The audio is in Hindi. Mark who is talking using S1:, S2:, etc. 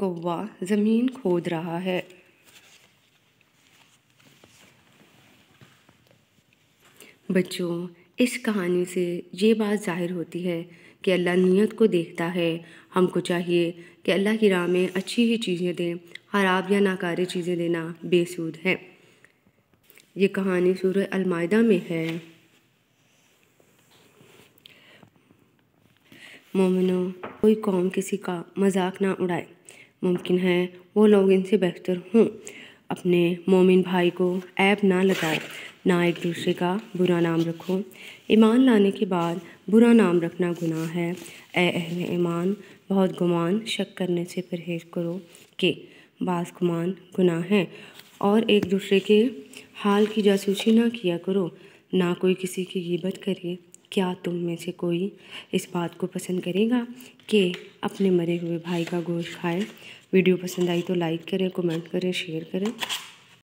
S1: कौवा ज़मीन खोद रहा है। बच्चों, इस कहानी से ये बात ज़ाहिर होती है कि अल्लाह नीयत को देखता है। हमको चाहिए कि अल्लाह की राह में अच्छी ही चीज़ें दें, खराब या नाकारी चीज़ें देना बेसूद है। ये कहानी सूरह अल-माइदा में है। मोमिनों, कोई कौम किसी का मजाक ना उड़ाए। मुमकिन है वो लोग इनसे बेहतर हों। अपने मोमिन भाई को ऐब ना लगाओ, ना एक दूसरे का बुरा नाम रखो। ईमान लाने के बाद बुरा नाम रखना गुनाह है। ए अहले ईमान, बहुत गुमान शक करने से परहेज़ करो कि बाज़ गुमान गुनाह है। और एक दूसरे के हाल की जासूसी ना किया करो, ना कोई किसी की ग़ीबत करे। क्या तुम में से कोई इस बात को पसंद करेगा कि अपने मरे हुए भाई का गोश्त खाए? वीडियो पसंद आई तो लाइक करें, कमेंट करें, शेयर करें।